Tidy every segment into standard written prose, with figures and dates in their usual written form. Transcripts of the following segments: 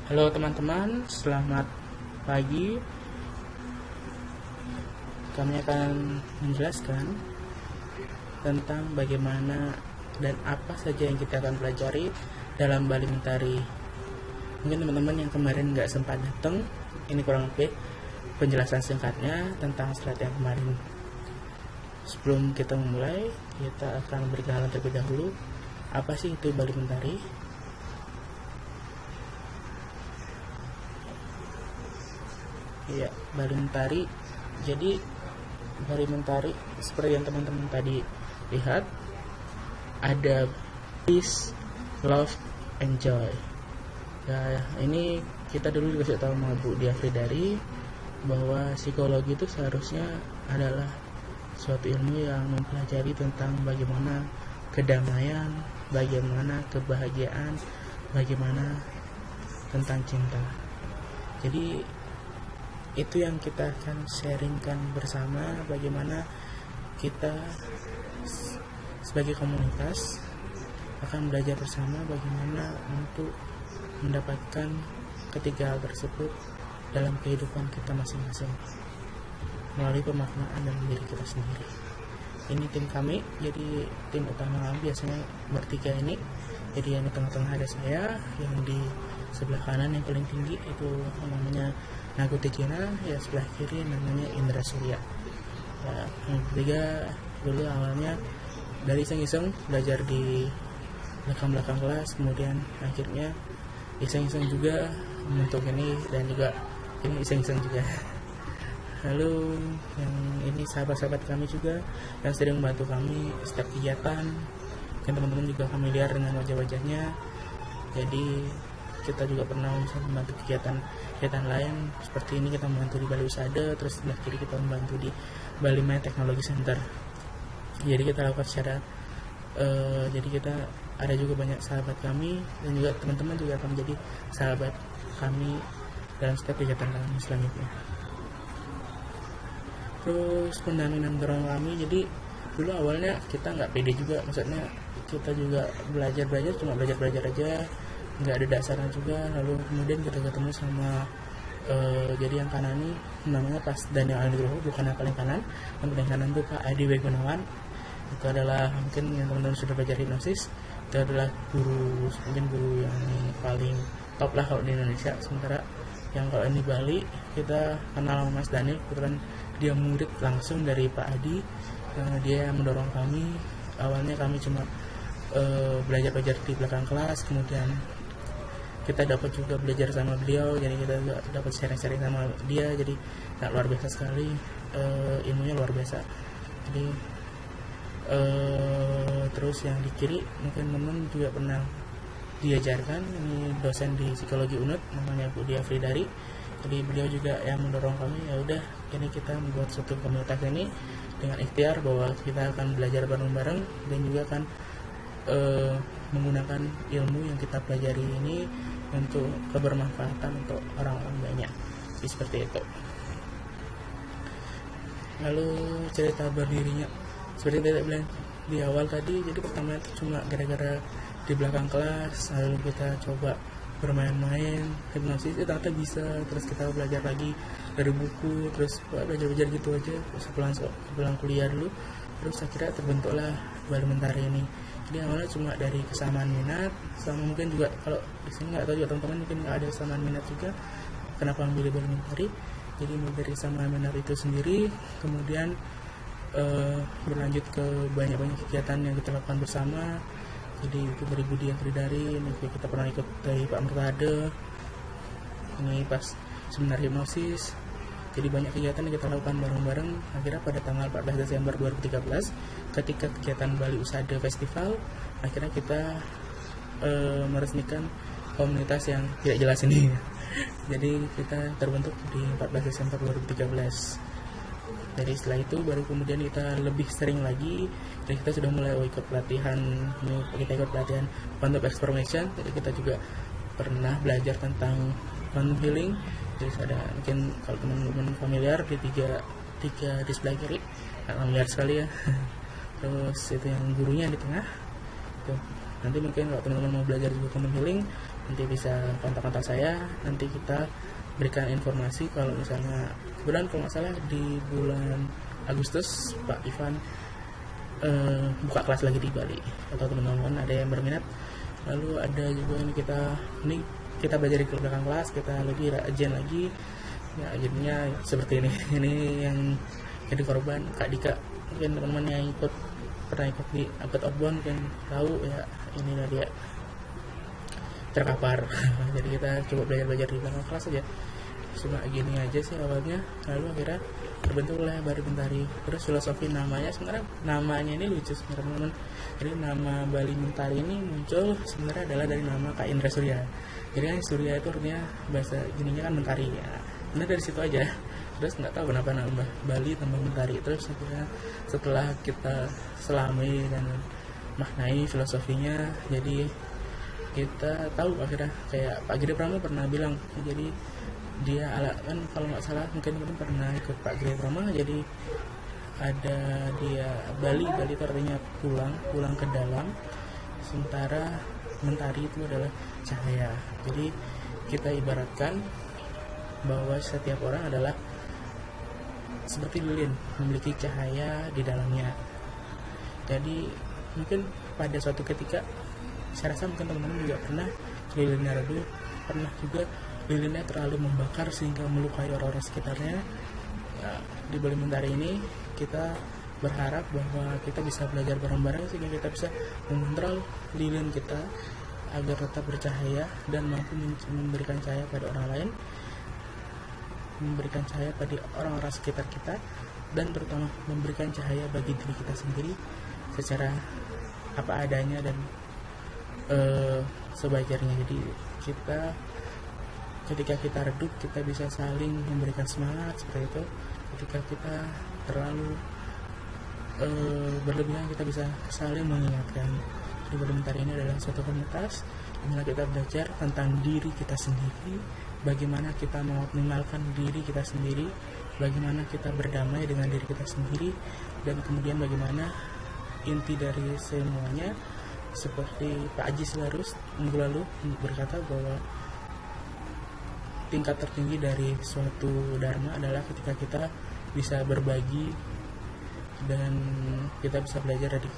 Halo teman-teman, selamat pagi. Kami akan menjelaskan tentang bagaimana dan apa saja yang kita akan pelajari dalam Bali Mentari. Mungkin teman-teman yang kemarin nggak sempat datang, ini kurang lebih penjelasan singkatnya tentang slide yang kemarin. Sebelum kita memulai, kita akan berkenalan terlebih dahulu. Apa sih itu Bali Mentari? Ya, Bali Mentari. Jadi Bali Mentari seperti yang teman-teman tadi lihat, ada peace, love, and joy. Ya, ini kita dulu dikasih tahu sama Bu Dia Fridari bahwa psikologi itu seharusnya adalah suatu ilmu yang mempelajari tentang bagaimana kedamaian, bagaimana kebahagiaan, bagaimana tentang cinta. Jadi itu yang kita akan sharingkan bersama, bagaimana kita sebagai komunitas akan belajar bersama bagaimana untuk mendapatkan ketiga hal tersebut dalam kehidupan kita masing-masing melalui pemaknaan dalam diri kita sendiri. Ini tim kami, jadi tim utama kami biasanya bertiga ini. Jadi yang di tengah-tengah ada saya, yang di sebelah kanan yang paling tinggi itu namanya Naguti Cina, ya sebelah kiri namanya Indra Surya. Ya, yang ketiga dulu awalnya dari iseng-iseng belajar di belakang-belakang kelas, kemudian akhirnya iseng-iseng juga membentuk ini, dan juga ini iseng-iseng juga. Lalu yang ini sahabat-sahabat kami juga yang sering membantu kami setiap kegiatan, dan teman-teman juga familiar dengan wajah-wajahnya. Jadi kita juga pernah bisa membantu kegiatan lain seperti ini, kita membantu di Bali Usada, terus sebelah kiri kita membantu di Bali Main Technology Center. Jadi kita lakukan secara jadi kita ada juga banyak sahabat kami, dan juga teman-teman juga akan menjadi sahabat kami dalam setiap kegiatan kami selanjutnya. Terus pendampingan dorong kami, jadi dulu awalnya kita nggak pede juga, maksudnya kita juga belajar cuma belajar aja, nggak ada dasarnya juga. Lalu kemudian kita ketemu sama jadi yang kanan ini namanya pas Daniel Androho, bukan yang paling kanan. Yang paling kanan itu Pak Adi Gunawan. Itu adalah mungkin yang teman-teman sudah belajar hipnosis, itu adalah guru, mungkin guru yang paling top lah kalau di Indonesia. Sementara yang kalau ini Bali, kita kenal sama Mas Daniel, kebetulan dia murid langsung dari Pak Adi. Dia mendorong kami. Awalnya kami cuma belajar di belakang kelas, kemudian kita dapat juga belajar sama beliau, jadi kita juga dapat sharing-sharing sama dia, jadi luar biasa sekali, ilmunya luar biasa. Jadi terus yang di kiri mungkin teman juga pernah diajarkan, ini dosen di psikologi UNUD namanya Bu Dia Fridari. Jadi beliau juga yang mendorong kami, ya udah ini kita membuat suatu komunitas ini dengan ikhtiar bahwa kita akan belajar bareng-bareng, dan juga akan menggunakan ilmu yang kita pelajari ini untuk kebermanfaatan untuk orang-orang banyak. Jadi seperti itu. Lalu cerita berdirinya seperti yang saya bilang di awal tadi, jadi pertama itu cuma gara-gara di belakang kelas, lalu kita coba bermain-main hipnosis, ternyata bisa. Terus kita belajar lagi dari buku, terus belajar gitu aja sepulang kuliah dulu. Terus akhirnya terbentuklah Bali Mentari ini. Jadi awalnya cuma dari kesamaan minat, sama mungkin juga kalau di sini nggak tahu juga teman-teman, mungkin nggak ada kesamaan minat juga. Kenapa memilih Bali Mentari? Jadi mulai dari kesamaan minat itu sendiri, kemudian berlanjut ke banyak kegiatan yang kita lakukan bersama. Jadi itu dari Budi yang Fridari, ini kita pernah ikut dari Pak Murtade, ini pas seminar hipnosis. Jadi banyak kegiatan yang kita lakukan bareng-bareng. Akhirnya pada tanggal 14 Desember 2013 ketika kegiatan Bali Usada Festival, akhirnya kita meresmikan komunitas yang tidak jelas ini. Jadi kita terbentuk di 14 Desember 2013. Dari setelah itu baru kemudian kita lebih sering lagi, dan kita sudah mulai ikut pelatihan, quantum exploration. Jadi kita juga pernah belajar tentang quantum healing. Jadi ada mungkin kalau teman-teman familiar di tiga di sebelah kiri, familiar sekali ya. Terus itu yang gurunya di tengah, itu Nanti mungkin kalau teman-teman mau belajar juga quantum healing, nanti bisa kontak-kontak saya, nanti kita berikan informasi. Kalau misalnya kebetulan kalau nggak salah di bulan Agustus Pak Ivan buka kelas lagi di Bali, atau teman-teman ada yang berminat. Lalu ada juga ini kita belajar di belakang kelas, kita lebih rajin lagi ya, jadinya seperti ini. Ini yang jadi korban Kak Dika, mungkin teman-teman yang pernah ikut di Abad Outbound mungkin tahu ya, inilah dia terkapar. Jadi kita coba belajar di belakang kelas aja, cuma gini aja sih awalnya. Lalu akhirnya terbentuklah Bali Mentari. Terus filosofi namanya, sebenarnya namanya ini lucu sebenarnya teman-teman. Jadi nama Bali Mentari ini muncul sebenarnya adalah dari nama Kak Indra Surya. Jadi kan Surya itu artinya bahasa gininya kan mentari ya, benar dari situ aja. Terus nggak tahu kenapa nambah Bali tambah Mentari. Terus akhirnya setelah kita selami dan maknai filosofinya, jadi kita tahu akhirnya kayak Pak Gede Prama pernah bilang, jadi dia kan kalau nggak salah mungkin pernah ikut Pak Gede Prama, jadi ada dia Bali itu artinya pulang ke dalam, sementara mentari itu adalah cahaya. Jadi kita ibaratkan bahwa setiap orang adalah seperti lilin, memiliki cahaya di dalamnya. Jadi mungkin pada suatu ketika, saya rasa mungkin teman-teman juga pernah lilinnya redup, pernah juga lilinnya terlalu membakar sehingga melukai orang-orang sekitarnya. Ya, di Bali Mentari ini kita berharap bahwa kita bisa belajar bareng-bareng sehingga kita bisa mengontrol lilin kita agar tetap bercahaya dan mampu memberikan cahaya pada orang lain, memberikan cahaya pada orang-orang sekitar kita, dan terutama memberikan cahaya bagi diri kita sendiri secara apa adanya dan sebajarnya. Jadi ketika kita redup, kita bisa saling memberikan semangat seperti itu. Ketika kita terlalu berlebihan, kita bisa saling mengingatkan. Jadi Bali Mentari ini adalah suatu komunitas di mana kita belajar tentang diri kita sendiri, bagaimana kita mengoptimalkan diri kita sendiri, bagaimana kita berdamai dengan diri kita sendiri, dan kemudian bagaimana inti dari semuanya, seperti Pak Aji Selarus minggu lalu berkata bahwa tingkat tertinggi dari suatu dharma adalah ketika kita bisa berbagi dan kita bisa belajar dari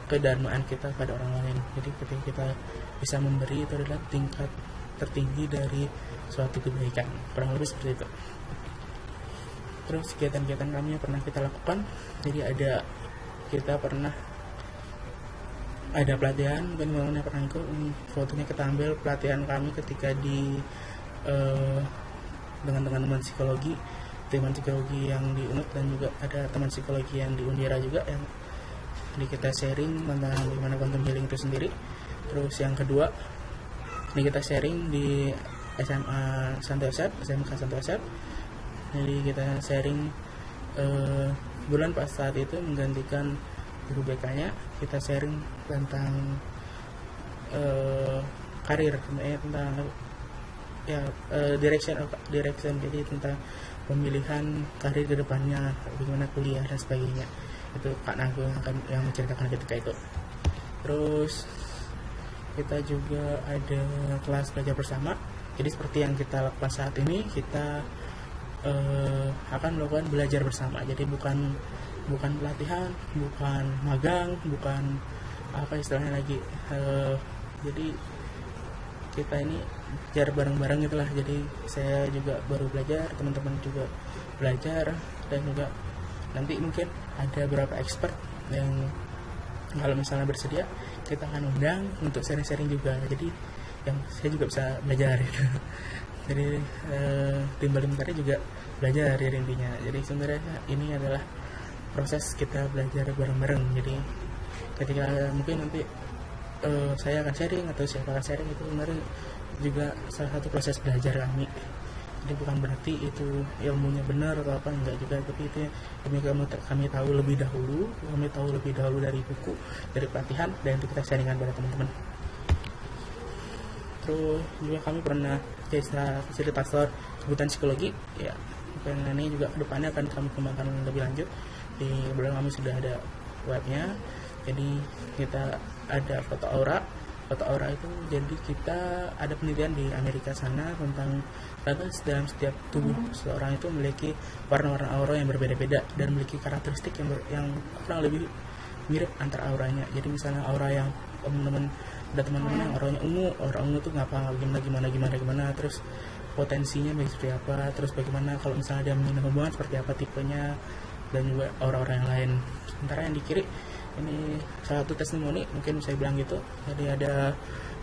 kedarmaan kita pada orang lain. Jadi ketika kita bisa memberi, itu adalah tingkat tertinggi dari suatu kebaikan, kurang lebih seperti itu. Terus kegiatan-kegiatan kami yang pernah kita lakukan, jadi kita pernah ada pelatihan, mungkin teman-teman pernah ikut, fotonya kita ambil pelatihan kami ketika dengan teman-teman psikologi yang di UNUT, dan juga ada teman psikologi yang di Undira juga, yang jadi kita sharing tentang bagaimana quantum healing itu sendiri. Terus yang kedua, ini kita sharing di SMK Santo Yosep. Jadi kita sharing bulan pas saat itu menggantikan guru BK-nya, kita sharing tentang karir, tentang direction, jadi tentang pemilihan karir ke depannya, bagaimana kuliah dan sebagainya. Itu Kak Nago yang menceritakan ketika itu. Terus kita juga ada kelas belajar bersama. Jadi seperti yang kita lakukan saat ini, kita akan melakukan belajar bersama. Jadi bukan pelatihan, bukan magang, bukan apa istilahnya lagi. Jadi kita ini belajar bareng-bareng gitulah. Jadi saya juga baru belajar, teman-teman juga belajar, dan juga nanti mungkin ada beberapa expert yang kalau misalnya bersedia kita akan undang untuk sharing-sharing juga. Jadi yang saya juga bisa belajar. Jadi tim Bali Mentari juga belajar dari intinya. Jadi sebenarnya ini adalah proses kita belajar bareng-bareng. Jadi ketika mungkin nanti saya akan sharing atau siapa akan sharing, itu sebenarnya juga salah satu proses belajar kami. Jadi bukan berarti itu ilmunya benar atau apa, enggak juga, tapi itu kami tahu lebih dahulu, dari buku, dari pelatihan, dan itu kita sharingkan pada teman-teman. Terus juga kami pernah jadi fasilitator kebutuhan psikologi ya. Dan ini juga kedepannya akan kami kembangkan lebih lanjut. Di belakang kami sudah ada webnya, Jadi kita ada foto aura. Foto aura itu jadi kita ada penelitian di Amerika sana tentang ternyata dalam setiap tubuh seseorang itu memiliki warna-warna aura yang berbeda-beda dan memiliki karakteristik yang kurang lebih mirip antar auranya. Jadi misalnya aura yang teman-teman yang auranya ungu, aura ungu tuh ngapa gimana, terus potensinya seperti apa, terus bagaimana kalau misalnya dia menjalin hubungan seperti apa tipenya, dan juga aura-aura yang lain. Sementara yang di kiri ini salah satu testimoni, mungkin saya bilang gitu. Jadi ada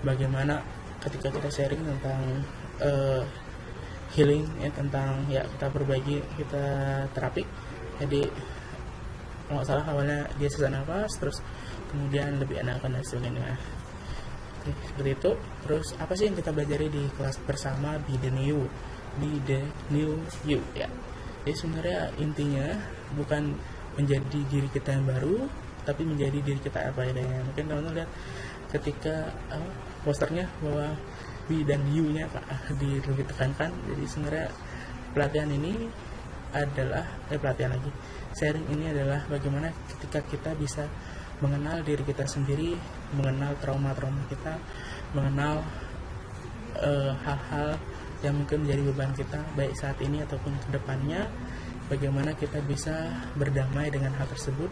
bagaimana ketika kita sharing tentang healing ya, tentang ya kita berbagi, kita terapi. Jadi kalau nggak salah awalnya dia sesak nafas, terus kemudian lebih enakan dan sebagainya. Oke, seperti itu. Terus apa sih yang kita pelajari di kelas bersama Be the New You ya. Jadi sebenarnya intinya bukan menjadi diri kita yang baru, tapi menjadi diri kita apa adanya. Mungkin teman-teman lihat ketika posternya bahwa We dan You-nya lebih tekankan. Jadi sebenarnya pelatihan ini adalah sharing ini adalah bagaimana ketika kita bisa mengenal diri kita sendiri, mengenal trauma-trauma kita, mengenal hal-hal yang mungkin menjadi beban kita baik saat ini ataupun ke depannya, bagaimana kita bisa berdamai dengan hal tersebut,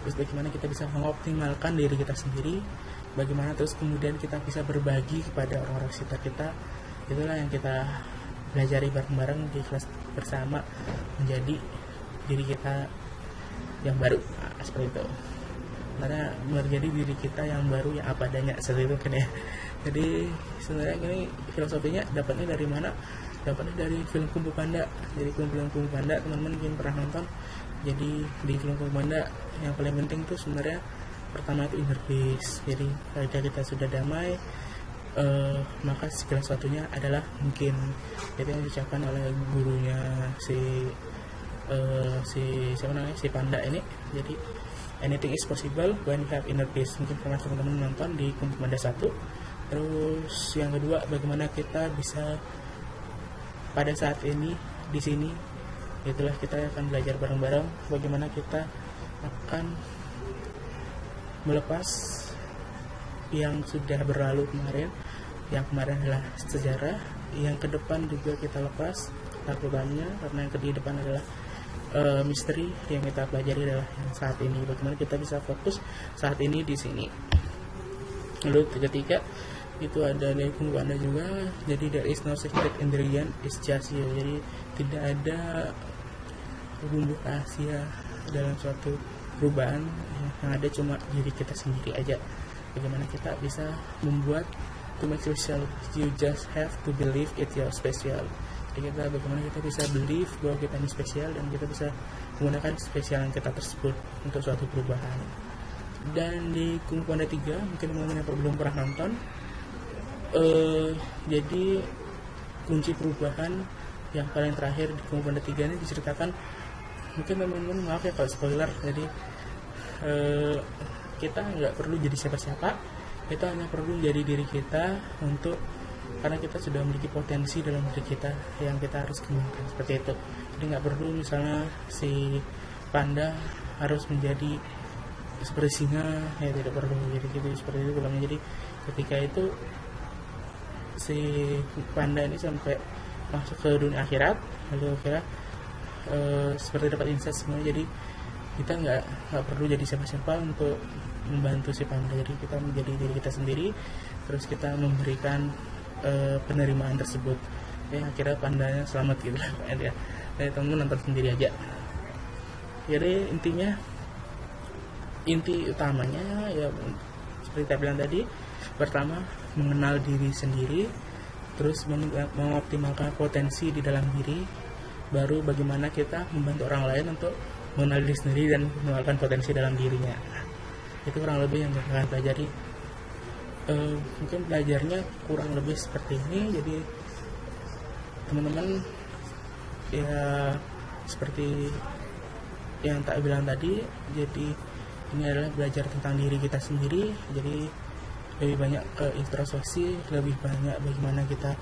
terus bagaimana kita bisa mengoptimalkan diri kita sendiri, bagaimana terus kemudian kita bisa berbagi kepada orang-orang sekitar kita. Itulah yang kita pelajari bareng-bareng di kelas bersama, menjadi diri kita yang baru. Seperti itu, karena menjadi diri kita yang baru yang apa adanya, seperti itu kan ya. Jadi sebenarnya ini filosofinya dapatnya dari mana? Dapatnya dari film Kung Fu Panda. Jadi film Kung Fu Panda teman-teman mungkin pernah nonton. Jadi di film Kung Fu Panda yang paling penting tuh sebenarnya pertama itu inner peace. Jadi ketika kita sudah damai, maka segala sesuatunya adalah mungkin. Jadi yang diucapkan oleh gurunya si panda ini. Jadi anything is possible when you have inner peace. Mungkin pernah teman-teman nonton di Kung Fu Panda 1. Terus yang kedua, bagaimana kita bisa pada saat ini di sini, itulah kita akan belajar bareng-bareng bagaimana kita akan melepas yang sudah berlalu kemarin. Yang kemarin adalah sejarah, yang ke depan juga kita lepas takutannya, karena yang di depan adalah misteri. Yang kita pelajari adalah yang saat ini, bagaimana kita bisa fokus saat ini di sini. Lalu ketiga itu ada dari Kung Fu Panda juga. Jadi there is no secret ingredient, it's just you. Jadi tidak ada bumbu rahasia dalam suatu perubahan, yang ada cuma diri kita sendiri aja. Bagaimana kita bisa membuat to make yourself, you just have to believe it you're special. Jadi kita bagaimana kita bisa believe bahwa kita ini spesial, dan kita bisa menggunakan spesialan kita tersebut untuk suatu perubahan. Dan di Kung Fu Panda 3 mungkin teman-teman yang belum pernah nonton, jadi kunci perubahan yang paling terakhir di Kung Fu Panda 3 ini diceritakan, mungkin teman-teman maaf ya kalau spoiler. Jadi kita nggak perlu jadi siapa-siapa, kita hanya perlu jadi diri kita, untuk karena kita sudah memiliki potensi dalam diri kita yang kita harus kembangkan, seperti itu. Jadi nggak perlu misalnya si panda harus menjadi seperti singa, ya tidak perlu jadi gitu, seperti itu belum. Jadi ketika itu si panda ini sampai masuk ke dunia akhirat, lalu akhirnya seperti dapat insight semua. Jadi kita nggak perlu jadi siapa-siapa untuk membantu si panda. Jadi kita menjadi diri kita sendiri, terus kita memberikan penerimaan tersebut. Ya akhirnya pandanya selamat gitu lah ya. Jadi teman nonton sendiri aja. Jadi inti utamanya ya seperti saya bilang tadi, pertama mengenal diri sendiri, terus mengoptimalkan potensi di dalam diri, baru bagaimana kita membantu orang lain untuk mengenal diri sendiri dan mengembangkan potensi dalam dirinya. Itu kurang lebih yang akan pelajari. Mungkin belajarnya kurang lebih seperti ini. Jadi teman-teman ya seperti yang tak bilang tadi, jadi ini adalah belajar tentang diri kita sendiri. Jadi lebih banyak ke introspeksi, lebih banyak bagaimana kita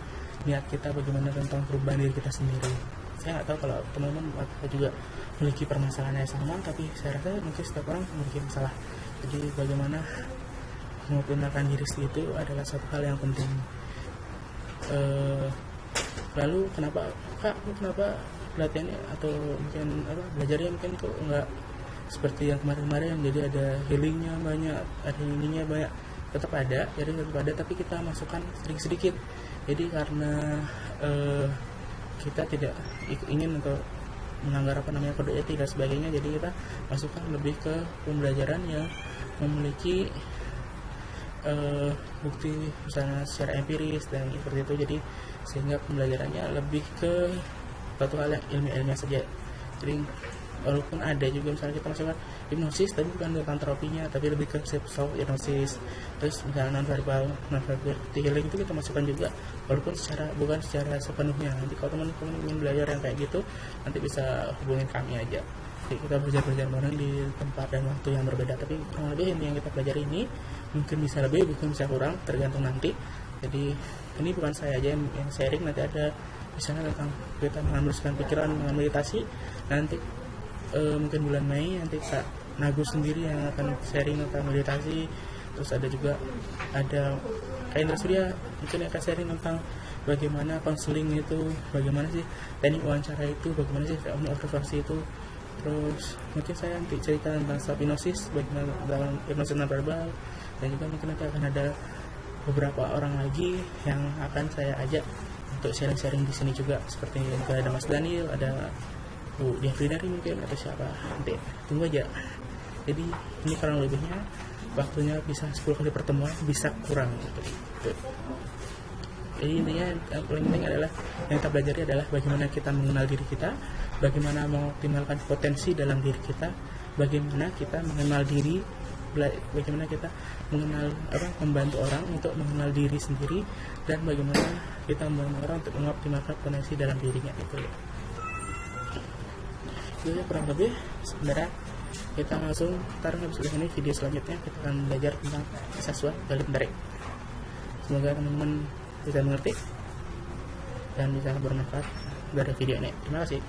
niat kita, bagaimana tentang perubahan diri kita sendiri. Saya nggak tahu kalau teman-teman juga memiliki permasalahan yang sama, tapi saya rasa mungkin setiap orang memiliki masalah Jadi bagaimana mengoptimalkan diri itu adalah satu hal yang penting. Lalu kenapa latihannya atau mungkin belajarnya mungkin kok nggak seperti yang kemarin-kemarin, jadi ada healingnya banyak, ada ininya banyak, tetap ada, tapi kita masukkan sedikit. Jadi karena kita tidak ingin untuk melanggar kode etik dan sebagainya, jadi kita masukkan lebih ke pembelajaran yang memiliki bukti misalnya secara empiris dan seperti itu. Jadi sehingga pembelajarannya lebih ke suatu hal yang ilmiah saja. Jadi walaupun ada juga misalnya kita masukkan hipnosis, tapi bukan tentang terapinya, tapi lebih ke self hipnosis. Terus misalnya non-verbal healing itu kita masukkan juga, walaupun bukan secara sepenuhnya. Nanti kalau teman-teman ingin belajar yang kayak gitu, nanti bisa hubungin kami aja. Jadi kita belajar bareng di tempat dan waktu yang berbeda, tapi kurang lebih ini yang kita pelajari ini mungkin bisa lebih, mungkin bisa kurang, tergantung nanti. Jadi ini bukan saya aja yang sharing, nanti ada misalnya tentang kita meneruskan pikiran dengan meditasi, nanti mungkin bulan Mei nanti Kak Nagus sendiri yang akan sharing tentang meditasi. Terus ada Kak Indra Surya mungkin akan sharing tentang bagaimana konseling itu, bagaimana sih teknik wawancara itu, bagaimana sih observasi itu. Terus mungkin saya nanti cerita tentang self hipnosis, bagaimana dalam hipnosis non-verbal, dan juga mungkin nanti akan ada beberapa orang lagi yang akan saya ajak untuk sharing-sharing di sini juga, seperti mungkin ada Mas Daniel, ada Bu Jafrinari mungkin, atau siapa, nanti tunggu aja. Jadi ini kurang lebihnya, waktunya bisa 10 kali pertemuan, bisa kurang gitu. Jadi intinya yang paling penting adalah yang kita pelajari adalah bagaimana kita mengenal diri kita, bagaimana mengoptimalkan potensi dalam diri kita, bagaimana kita mengenal diri, bagaimana kita membantu orang untuk mengenal diri sendiri, dan bagaimana kita membantu orang untuk mengoptimalkan potensi dalam dirinya itu. Jadi kurang lebih sebenarnya kita langsung taruh habis ini video selanjutnya kita akan belajar tentang saswa balik tarik. Semoga teman-teman bisa mengerti dan bisa bermanfaat dari video ini. Terima kasih.